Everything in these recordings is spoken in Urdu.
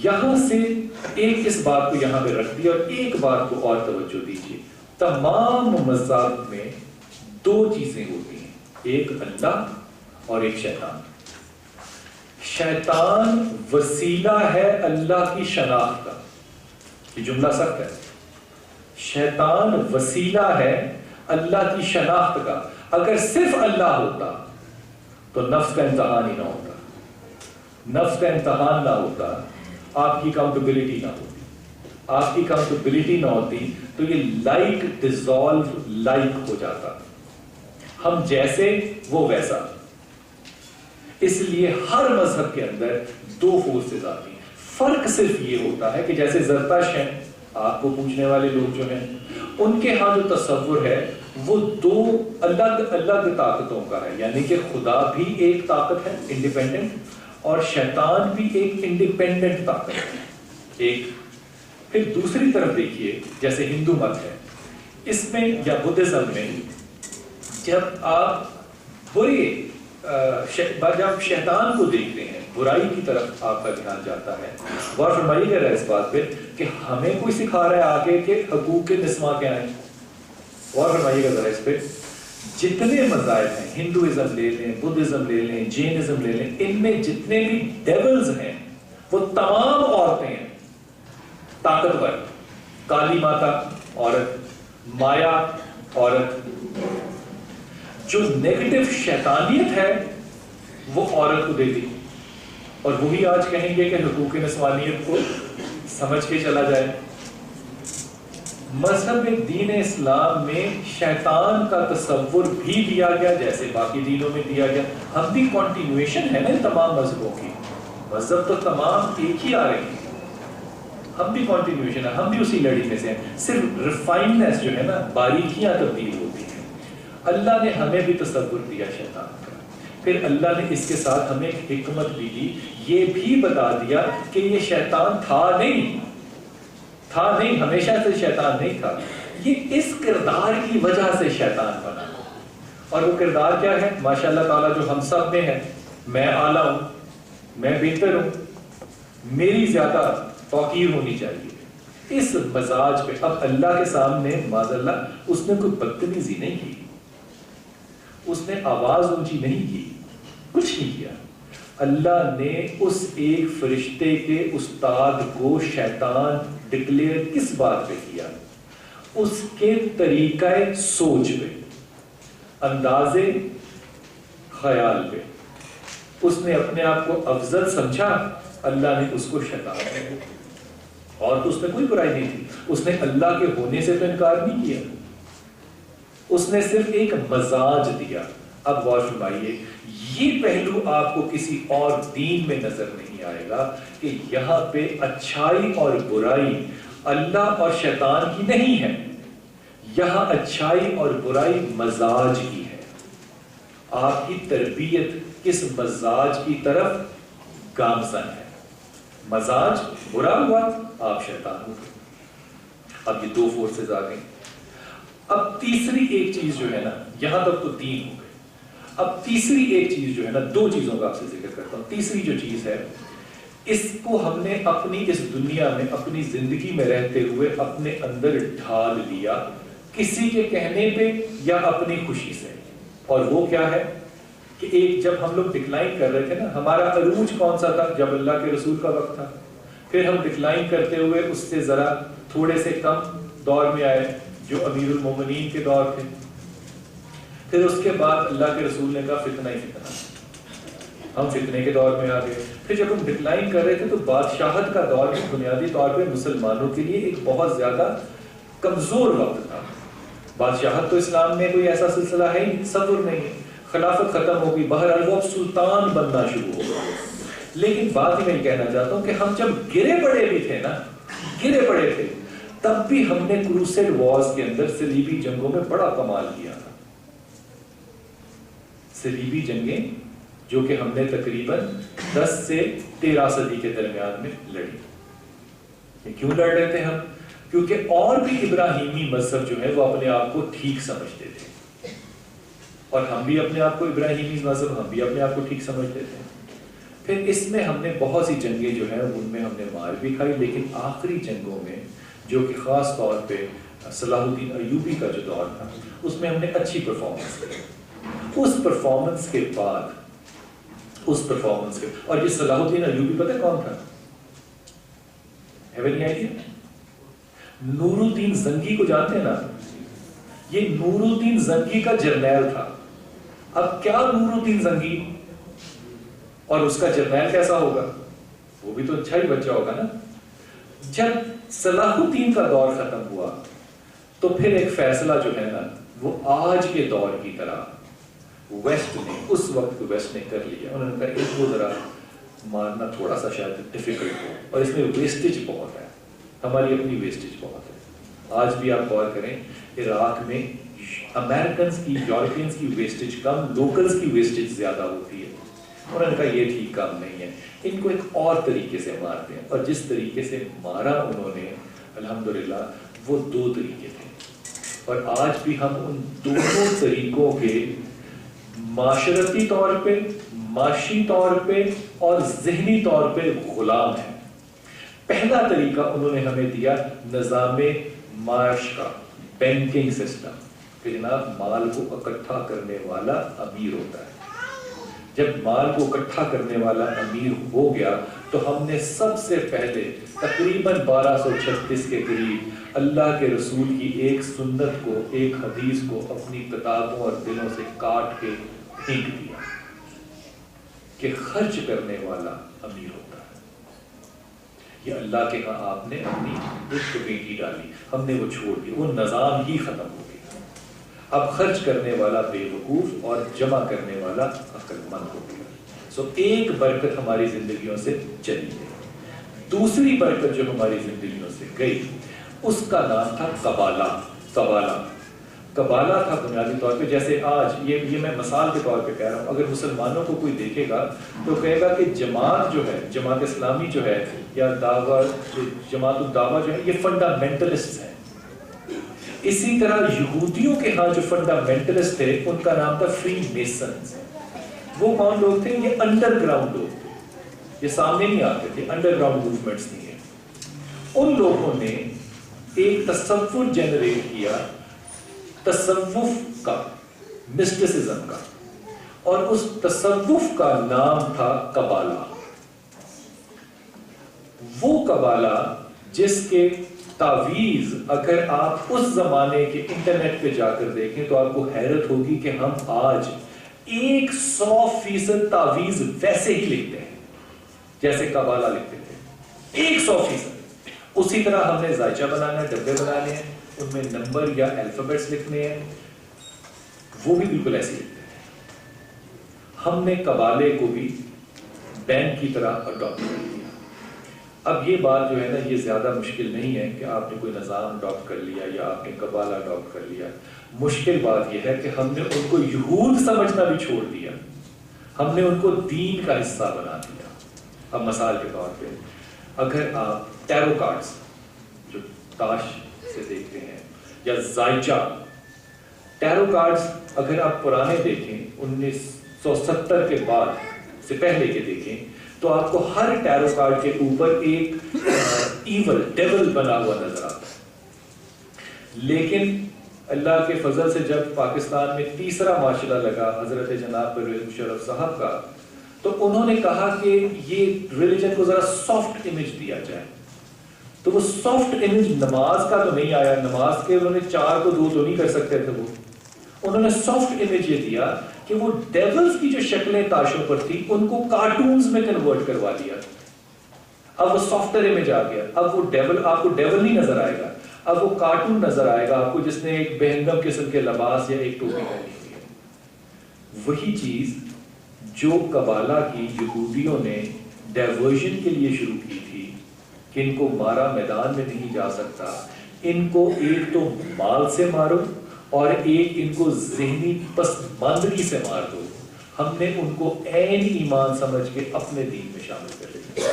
یہاں سے ایک اس بات کو یہاں پہ رکھ دیا اور ایک بات کو اور توجہ دیجیے، تمام مذاہب میں دو چیزیں ہوتی ہیں، ایک اللہ اور ایک شیطان۔ شیطان وسیلہ ہے اللہ کی شناخت کا، یہ جملہ سخت ہے، شیطان وسیلہ ہے اللہ کی شناخت کا۔ اگر صرف اللہ ہوتا تو نفس کا امتحان ہی نہ ہوتا، نفس کا امتحان نہ ہوتا، آپ کی اکاؤنٹیبلٹی نہ ہوتی، آپ کی اکاؤنٹیبلٹی نہ ہوتی تو یہ لائک ڈیزالو لائک ہو جاتا، ہم جیسے وہ ویسا۔ اس لیے ہر مذہب کے اندر دو فورسز آتی ہیں، فرق صرف یہ ہوتا ہے کہ جیسے زرتشت ہیں، آپ کو پوچھنے والے لوگ جو ہیں ان کے ہاں جو تصور ہے وہ دو الگ الگ طاقتوں کا ہے، یعنی کہ خدا بھی ایک طاقت ہے انڈیپینڈنٹ اور شیطان بھی ایک انڈیپینڈنٹ طاقت ہے ایک۔ پھر دوسری طرف دیکھیے جیسے ہندو مت ہے، اس میں یا بدھزم میں جب آپ جب شیطان کو دیکھتے ہیں، برائی کی طرف آپ کا دھیان جاتا ہے، غور فرمائیے گا اس بات پہ کہ ہمیں کوئی سکھا رہا ہے آگے کہ حقوق نسواں کیا ہیں۔ غور فرمائیے گا ذرا اس پہ، جتنے مذاہب ہیں، ہندوازم لے لیں، بدھزم لے لیں، جینزم لے لیں، ان میں جتنے بھی ڈیولز ہیں وہ تمام عورتیں ہیں، طاقتور، کالی ماتا عورت، مایا عورت، جو نیگیٹو شیطانیت ہے وہ عورت کو دیتی، اور وہی آج کہیں گے کہ حقوق نسوانیت کو سمجھ کے چلا جائے۔ مذہب دین اسلام میں شیطان کا تصور بھی دیا گیا جیسے باقی دینوں میں دیا گیا، ہم بھی کنٹینویشن ہے نا تمام مذہبوں کی، مذہب تو تمام ایک ہی آ رہے ہیں، ہم بھی کنٹینویشن ہے، ہم بھی اسی لڑی میں سے ہیں، صرف ریفائننس جو ہے نا، باریکیاں تبدیل ہوتی ہیں۔ اللہ نے ہمیں بھی تصور دیا شیطان کا، پھر اللہ نے اس کے ساتھ ہمیں ایک حکمت بھی دی، یہ بھی بتا دیا کہ یہ شیطان تھا نہیں، ہمیشہ سے شیطان نہیں تھا، یہ اس کردار کی وجہ سے شیطان بنا، اور وہ کردار کیا ہے؟ ماشاء اللہ تعالیٰ جو ہم سب میں ہے، میں اعلیٰ ہوں، میں بہتر ہوں، میری زیادہ توقیر ہونی چاہیے، اس مزاج پہ اب اللہ کے سامنے معاذ اللہ اس نے کوئی بدتمیزی نہیں کی، اس نے آواز اونچی نہیں کی، کچھ نہیں کیا۔ اللہ نے اس ایک فرشتے کے استاد کو شیطان ڈکلیئر کس بات پہ کیا؟ اس کے طریقہ سوچ پہ، انداز خیال پہ، اس نے اپنے آپ کو افضل سمجھا، اللہ نے اس کو شیطان کہا، اور تو اس میں کوئی برائی نہیں تھی، اس نے اللہ کے ہونے سے تو انکار نہیں کیا، اس نے صرف ایک مزاج دیا۔ اب غور فرمائیے، یہ پہلو آپ کو کسی اور دین میں نظر نہیں آئے گا کہ یہاں پہ اچھائی اور برائی اللہ اور شیطان کی نہیں ہے، یہاں اچھائی اور برائی مزاج کی ہے۔ آپ کی تربیت کس مزاج کی طرف گامزن ہے؟ مزاج برا ہوا آپ شیطان ہو گئے۔ اب یہ دو فورسز آ گئی۔ اب تیسری ایک چیز جو ہے نا، یہاں تک تو تین ہو گئے، اب تیسری ایک چیز جو ہے نا، دو چیزوں کا آپ سے ذکر کرتا ہوں۔ تیسری جو چیز ہے، اس کو ہم نے اپنی اس دنیا میں اپنی زندگی میں رہتے ہوئے اپنے اندر ڈھال لیا، کسی کے کہنے پہ یا اپنی خوشی سے، اور وہ کیا ہے کہ ایک جب ہم لوگ ڈکلائن کر رہے تھے نا، ہمارا عروج کون سا تھا؟ جب اللہ کے رسول کا وقت تھا، پھر ہم ڈکلائن کرتے ہوئے اس سے ذرا تھوڑے سے کم دور میں آئے جو امیر المومنین کے دور تھے، پھر اس کے بعد اللہ کے رسول نے کہا فتنہ ہی فتنہ، ہم فتنے کے دور میں آ گئے۔ پھر جب ہم ڈکلائن کر رہے تھے تو بادشاہت کا دور بھی بنیادی طور پہ مسلمانوں کے لیے ایک بہت زیادہ کمزور وقت تھا، بادشاہت تو اسلام میں کوئی ایسا سلسلہ ہے ہی تصور نہیں ہے، خلافت ختم ہو گئی، بہرحال وہ اب سلطان بننا شروع ہو گیا۔ لیکن بات ہی میں کہنا چاہتا ہوں کہ ہم جب گرے پڑے بھی تھے نا، گرے پڑے تھے، تب بھی ہم نے کروسیڈ وارز کے اندر صلیبی جنگوں میں بڑا کمال کیا تھا۔ صلیبی جنگیں جو کہ ہم نے تقریباً 10 سے 13 صدی کے درمیان میں لڑی۔ کیوں لڑ رہے تھے ہم؟ کیونکہ اور بھی ابراہیمی مذہب جو ہے وہ اپنے آپ کو ٹھیک سمجھتے تھے، اور ہم بھی اپنے آپ کو ابراہیمی مذہب، ہم بھی اپنے آپ کو ٹھیک سمجھتے تھے۔ پھر اس میں ہم نے بہت سی جنگیں جو ہیں ان میں ہم نے مار بھی کھائی، لیکن آخری جنگوں میں جو کہ خاص طور پہ صلاح الدین ایوبی کا جو دور تھا اس میں ہم نے اچھی پرفارمنس کی. اس پرفارمنس کے بعد اور یہ صلاح الدین ایوبی پتہ کون تھا؟ Have any idea? نور الدین زنگی کو جانتے ہیں نا؟ یہ نور الدین زنگی کا جرنیل تھا. اب کیا نور الدین زنگی اور اس کا جرنیل کیسا ہوگا؟ وہ بھی تو اچھا ہی بچہ ہوگا نا. جب صلاح الدین کا دور ختم ہوا تو پھر ایک فیصلہ جو ہے نا وہ آج کے دور کی طرح ویسٹ نے اس وقت ویسٹ نے کر لیا. انہوں نے کہا اس کو ذرا مارنا تھوڑا سا شاید ڈیفیکلٹ ہو اور اس میں ویسٹیج بہت ہے، ہماری اپنی ویسٹیج بہت ہے. آج بھی آپ غور کریں عراق میں امریکنز کی یورپینز کی ویسٹیج کم، لوکلز کی ویسٹیج زیادہ ہوتی ہے. انہوں نے کہا یہ ٹھیک کام نہیں ہے، ان کو ایک اور طریقے سے مارتے ہیں. اور جس طریقے سے مارا انہوں نے الحمدللہ وہ 2 طریقے تھے، اور آج بھی ہم ان دونوں طریقوں کے معاشرتی طور پہ، معاشی طور پہ اور ذہنی طور پہ غلام ہیں. پہلا طریقہ انہوں نے ہمیں دیا نظام معاش کا، بینکنگ سسٹم، کہ جناب مال کو اکٹھا کرنے والا امیر ہوتا ہے. جب مال کو اکٹھا کرنے والا امیر ہو گیا تو ہم نے سب سے پہلے تقریباً 1236 کے قریب اللہ کے رسول کی ایک سنت کو، ایک حدیث کو اپنی کتابوں اور دلوں سے کاٹ کے پھینک دیا کہ خرچ کرنے والا امیر ہوتا ہے. یہ اللہ کے ہاں آپ نے اپنی ایک کمیٹی ڈالی، ہم نے وہ چھوڑ دی، وہ نظام ہی ختم ہو گیا. اب خرچ کرنے والا بے وقوف اور جمع کرنے والا عقل مند ہو گیا. سو ایک برکت ہماری زندگیوں سے چلی گئی. دوسری برکت جو ہماری زندگیوں سے گئی اس کا نام تھا قبالہ. قبالہ تھا بنیادی طور پہ، جیسے آج یہ میں مثال کے طور پہ کہہ رہا ہوں، اگر مسلمانوں کو کوئی دیکھے گا تو کہے گا کہ جماعت جو ہے، جماعت اسلامی جو ہے یا جماعت الدعوہ جو ہے، یہ فنڈامنٹلسٹ ہیں. اسی طرح یہودیوں کے ہاں جو فنڈامنٹلسٹ تھے ان کا نام تھا فری میسنز. وہ کون لوگ تھے؟ یہ انڈر گراؤنڈ لوگ تھے، یہ سامنے نہیں آتے تھے، انڈر گراؤنڈ موومنٹس نہیں ہیں. ان لوگوں نے ایک تصور جنریٹ کیا تصوف کا، مسٹسزم کا، اور اس تصوف کا نام تھا قبالہ. وہ قبالہ جس کے تعویذ اگر آپ اس زمانے کے انٹرنیٹ پہ جا کر دیکھیں تو آپ کو حیرت ہوگی کہ ہم آج 100% تعویذ ویسے ہی لکھتے ہیں جیسے قبالہ لکھتے تھے، 100%. اسی طرح ہم نے ذائچہ بنانا ہے، ڈبے بنانے ہیں، ان میں نمبر یا الفابیٹس لکھنے ہیں، وہ بھی بالکل ایسے لکھتے ہیں. ہم نے قبالے کو بھی بینک کی طرح اڈاپٹ کر دیا. اب یہ بات جو ہے نا یہ زیادہ مشکل نہیں ہے کہ آپ نے کوئی نظام اڈاپٹ کر لیا یا آپ نے قبالہ اڈاپٹ کر لیا. مشکل بات یہ ہے کہ ہم نے ان کو یہود سمجھنا بھی چھوڑ دیا، ہم نے ان کو دین کا حصہ بنا دیا. اب مثال کے طور پہ اگر آپ ٹیرو کارڈز جو تاش سے دیکھتے ہیں یا ذائچہ، ٹیرو کارڈز اگر آپ پرانے دیکھیں 1970 کے بعد سے پہلے کے دیکھیں تو آپ کو ہر ٹیرو کارڈ کے اوپر ایک ایول ڈیول بنا ہوا نظر آتا ہے. لیکن اللہ کے فضل سے جب پاکستان میں تیسرا معاشرہ لگا حضرت جناب پرویز مشرف صاحب کا، تو انہوں نے کہا کہ یہ ریلیجن کو ذرا سافٹ امیج دیا جائے. تو وہ سافٹ امیج نماز کا تو نہیں آیا، نماز کے انہوں نے 4 کو 2 تو نہیں کر سکتے تھے. وہ انہوں نے سافٹ امیج یہ دیا کہ وہ ڈیولز کی جو شکلیں تاشوں پر تھی ان کو کارٹونز میں کنورٹ کروا دیا. اب وہ سافٹر امیج آ گیا. اب وہ ڈیول آپ کو ڈیول نہیں نظر آئے گا، اب وہ کارٹون نظر آئے گا آپ کو جس نے ایک بہنگم قسم کے لباس یا ایک ٹوپی پہنی ہوئی ہے. وہی چیز جو قبالہ کی یہودیوں نے ڈائیورژن کے لیے شروع کی تھی کہ ان کو مارا میدان میں نہیں جا سکتا، ان کو ایک تو مال سے مارو اور ایک ان کو ذہنی پسماندگی سے مار دو. ہم نے ان کو عین ایمان سمجھ کے اپنے دین میں شامل کر لیا.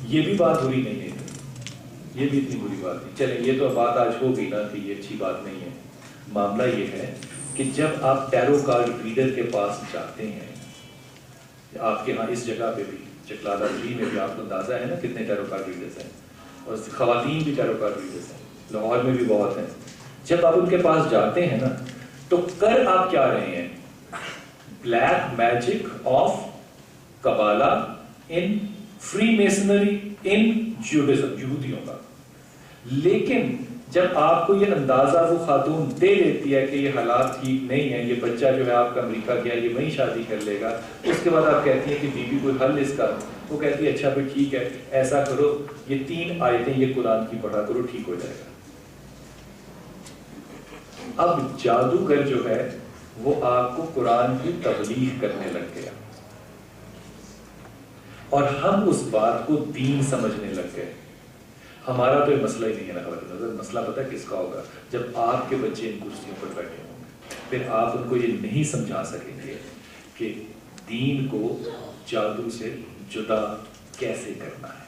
یہ بھی بات بری نہیں ہے، یہ بھی اتنی بری بات نہیں. چلیں یہ تو بات آج ہو گئی نا کہ یہ اچھی بات نہیں ہے. معاملہ یہ ہے کہ جب آپ ٹیرو کارڈ ریڈر کے پاس جاتے ہیں، آپ کے ہاں اس جگہ پہ بھی چکلادہ 3 میں بھی آپ کو اندازہ ہے نا کتنے ٹیرو کارڈ ریڈرز ہیں، اور خواتین بھی ٹیرو کارڈ ریڈرز ہیں، لاہور میں بھی بہت ہیں. جب آپ ان کے پاس جاتے ہیں نا تو کر آپ کیا رہے ہیں؟ Black magic of Kabbalah in freemasonry in Judaism, یہودیوں کا. لیکن جب آپ کو یہ اندازہ وہ خاتون دے لیتی ہے کہ یہ حالات ٹھیک نہیں ہیں، یہ بچہ جو ہے آپ کا امریکہ گیا، یہ وہیں شادی کر لے گا، اس کے بعد آپ کہتی ہیں کہ بی بی کوئی حل اس کا، وہ کہتی ہے اچھا پھر ٹھیک ہے ایسا کرو، یہ 3 آیتیں یہ قرآن کی پڑھا کرو، ٹھیک ہو جائے گا. اب جادوگر جو ہے وہ آپ کو قرآن کی تبلیغ کرنے لگ گیا، اور ہم اس بات کو دین سمجھنے لگ گئے. ہمارا تو یہ مسئلہ ہی نہیں ہے نا، مسئلہ پتہ ہے کس کا ہوگا؟ جب آپ کے بچے ان کرسیوں پر بیٹھے ہوں گے، پھر آپ ان کو یہ نہیں سمجھا سکیں گے کہ دین کو جادو سے جدا کیسے کرنا ہے.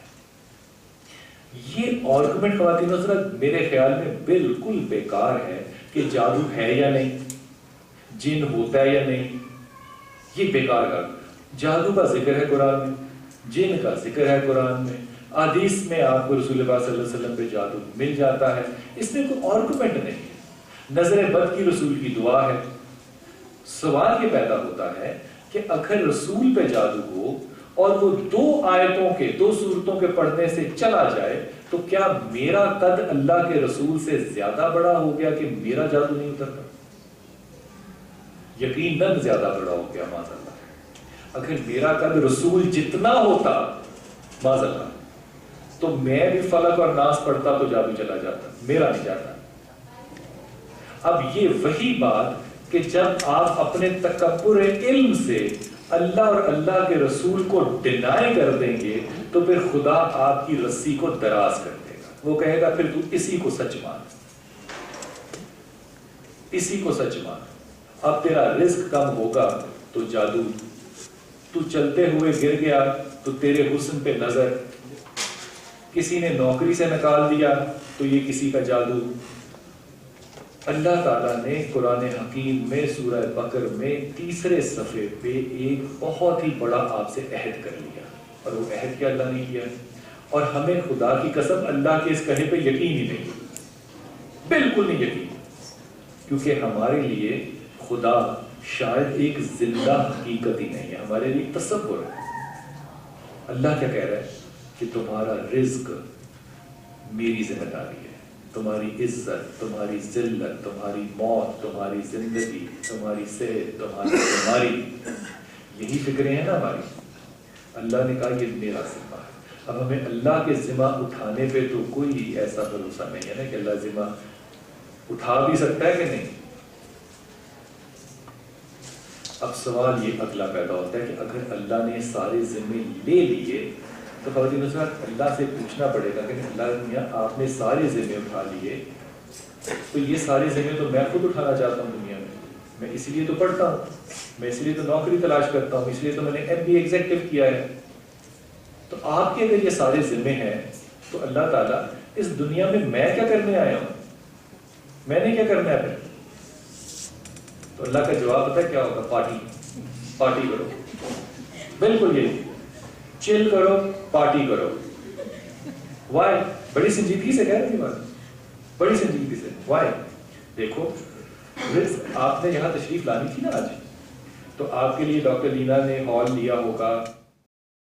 یہ آرگومنٹ خواتین و حضرات میرے خیال میں بالکل بیکار ہے کہ جادو ہے یا نہیں، جن ہوتا ہے یا نہیں، یہ بیکار کا. جادو کا ذکر ہے قرآن میں، جن کا ذکر ہے قرآن میں، حدیث میں آپ کو رسول اللہ صلی اللہ علیہ وسلم پہ جادو مل جاتا ہے، اس میں کوئی آرگومنٹ نہیں ہے. نظر بد کی رسول کی دعا ہے. سوال یہ پیدا ہوتا ہے کہ اگر رسول پہ جادو ہو اور وہ 2 آیتوں کے 2 سورتوں کے پڑھنے سے چلا جائے تو کیا میرا قد اللہ کے رسول سے زیادہ بڑا ہو گیا کہ میرا جادو نہیں اترتا؟ یقیناً زیادہ بڑا ہو گیا معاذ اللہ. اگر میرا قد رسول جتنا ہوتا معاذ اللہ تو میں بھی فلق اور ناس پڑھتا تو جادو چلا جاتا، میرا نہیں جاتا. اب یہ وہی بات کہ جب آپ اپنے تکبر علم سے اللہ اور اللہ کے رسول کو ڈینائی کر دیں گے تو پھر خدا آپ کی رسی کو دراز کر دے گا. وہ کہے گا پھر تو اسی کو سچ مان، اسی کو سچ مان. اب تیرا رزق کم ہوگا تو جادو، تو چلتے ہوئے گر گیا تو تیرے حسن پہ نظر، کسی نے نوکری سے نکال دیا تو یہ کسی کا جادو. اللہ تعالیٰ نے قرآن حکیم میں سورہ بقر میں 3 صفحے پہ ایک بہت ہی بڑا آپ سے عہد کر لیا، اور وہ عہد کیا اللہ نے کیا، اور ہمیں خدا کی قسم اللہ کے اس کہے پہ یقین ہی نہیں، بالکل نہیں یقین، کیونکہ ہمارے لیے خدا شاید ایک زندہ حقیقت ہی نہیں ہے، ہمارے لیے تصور ہے. اللہ کیا کہہ رہا ہے کہ تمہارا رزق میری ذمہ داری ہے، تمہاری عزت، تمہاری ذلت، تمہاری موت، تمہاری زندگی، تمہاری صحت، تمہاری بیماری، یہی فکریں ہیں نا ہماری. اللہ نے کہا یہ میرا ذمہ ہے. اب ہمیں اللہ کے ذمہ اٹھانے پہ تو کوئی ایسا بھروسہ نہیں ہے نا کہ اللہ ذمہ اٹھا بھی سکتا ہے کہ نہیں. اب سوال یہ اگلا پیدا ہوتا ہے کہ اگر اللہ نے سارے ذمے لے لیے تو خواتین و حضرات اللہ سے پوچھنا پڑے گا کہ اللہ میاں آپ نے سارے ذمے اٹھا لیے تو یہ سارے ذمے تو میں خود اٹھانا چاہتا ہوں دنیا میں اس لیے تو پڑھتا ہوں، میں اس لیے تو نوکری تلاش کرتا ہوں، اس لیے تو میں نے MBA ایگزیکٹو کیا ہے. تو آپ کے اگر یہ سارے ذمے ہیں تو اللہ تعالیٰ اس دنیا میں کیا کرنے آیا ہوں، میں نے کیا کرنا ہے پھر؟ تو اللہ کا جواب پتہ ہے کیا ہوگا؟ پارٹی کرو. بالکل یہی، چل کرو، پارٹی کرو. وائی؟ بڑی سنجیدگی سے کہہ رہی بات، بڑی سنجیدگی سے. وائی؟ دیکھو آپ نے یہاں تشریف لانی تھی نا آج، تو آپ کے لیے ڈاکٹر لینا نے ہال لیا ہوگا.